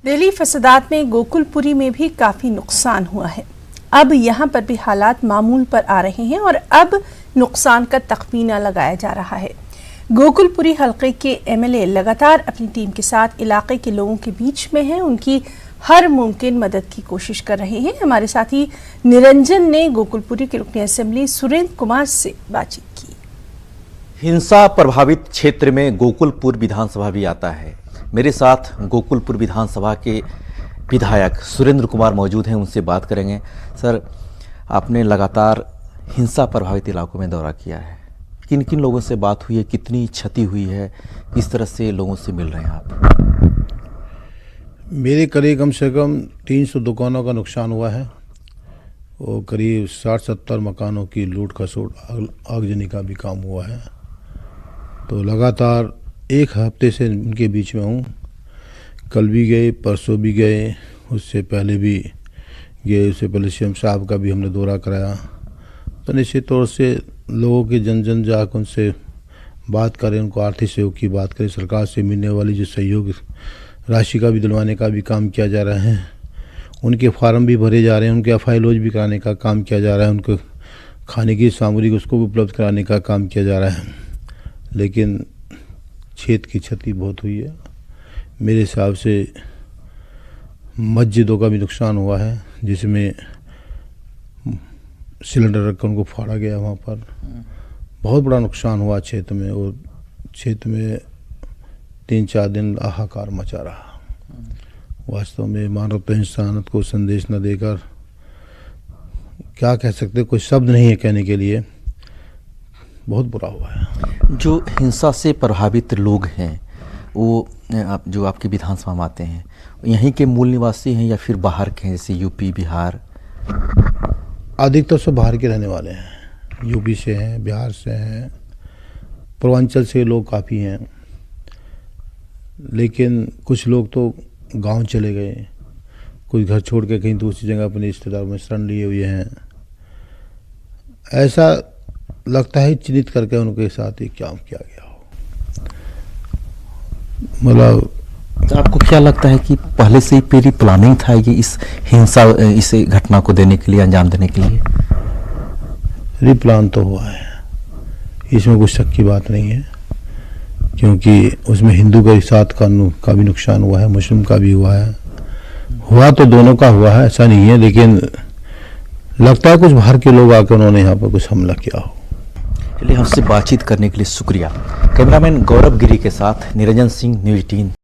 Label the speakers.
Speaker 1: दिल्ली फसादात में गोकुलपुरी में भी काफी नुकसान हुआ है। अब यहां पर भी हालात मामूल पर आ रहे हैं और अब नुकसान का तखमीना लगाया जा रहा है। गोकुलपुरी हल्के के एमएलए लगातार अपनी टीम के साथ इलाके के लोगों के बीच में हैं, उनकी हर मुमकिन मदद की कोशिश कर रहे हैं। हमारे साथी निरंजन ने गोकुलपुरी के रुकन असेंबली सुरेंद्र कुमार से बातचीत की।
Speaker 2: हिंसा प्रभावित क्षेत्र में गोकुलपुर विधानसभा भी आता है। मेरे साथ गोकुलपुर विधानसभा के विधायक सुरेंद्र कुमार मौजूद हैं, उनसे बात करेंगे। सर, आपने लगातार हिंसा प्रभावित इलाकों में दौरा किया है, किन किन लोगों से बात हुई है, कितनी क्षति हुई है, किस तरह से लोगों से मिल रहे हैं आप?
Speaker 3: मेरे करीब कम से कम 300 दुकानों का नुकसान हुआ है और करीब 60-70 मकानों की लूट खसोट आगजनी का भी काम हुआ है। तो लगातार एक हफ्ते से उनके बीच में हूँ। कल भी गए, परसों भी गए, उससे पहले भी गए, उससे पहले सीएम साहब का भी हमने दौरा कराया। तो निश्चित तौर से लोगों के जन जाकर उनसे बात करें, उनको आर्थिक सहयोग की बात करें, सरकार से मिलने वाली जो सहयोग राशि का भी दिलवाने का भी काम किया जा रहा है। उनके फार्म भी भरे जा रहे हैं, उनके FILOज भी कराने का काम किया जा रहा है, उनको खाने की सामग्री उसको भी उपलब्ध कराने का काम किया जा रहा है। लेकिन क्षेत्र की क्षति बहुत हुई है। मेरे हिसाब से मस्जिदों का भी नुकसान हुआ है, जिसमें सिलेंडर रखकर उनको फाड़ा गया। वहाँ पर बहुत बड़ा नुकसान हुआ क्षेत्र में, और क्षेत्र में 3-4 दिन हाहाकार मचा रहा। वास्तव में मानवता इंसानियत को संदेश न देकर क्या कह सकते, कोई शब्द नहीं है कहने के लिए। बहुत बुरा हुआ है।
Speaker 2: जो हिंसा से प्रभावित लोग हैं, वो जो आपके विधानसभा में आते हैं, यहीं के मूल निवासी हैं या फिर बाहर के हैं, जैसे यूपी, बिहार?
Speaker 3: अधिकतर सब बाहर के रहने वाले हैं। यूपी से हैं, बिहार से हैं, पूर्वांचल से लोग काफ़ी हैं। लेकिन कुछ लोग तो गांव चले गए, कुछ घर छोड़ के कहीं दूसरी जगह अपने रिश्तेदारों में शरण लिए हुए हैं। ऐसा लगता है चिन्हित करके उनके साथ ही क्या किया गया हो। मतलब
Speaker 2: तो आपको क्या लगता है कि पहले से ही पूरी प्लानिंग था कि इस हिंसा, इस घटना को देने के लिए, अंजाम देने के लिए?
Speaker 3: रिप्लान तो हुआ है, इसमें कुछ शक की बात नहीं है, क्योंकि उसमें हिंदू के साथ का भी नुकसान हुआ है, मुस्लिम का भी हुआ है। हुआ तो दोनों का हुआ है, ऐसा नहीं है। लेकिन लगता है कुछ बाहर के लोग आकर उन्होंने यहाँ पर कुछ हमला किया हो।
Speaker 2: चलिए, हमसे बातचीत करने के लिए शुक्रिया। कैमरामैन गौरव गिरी के साथ निरंजन सिंह, न्यूज़ 18।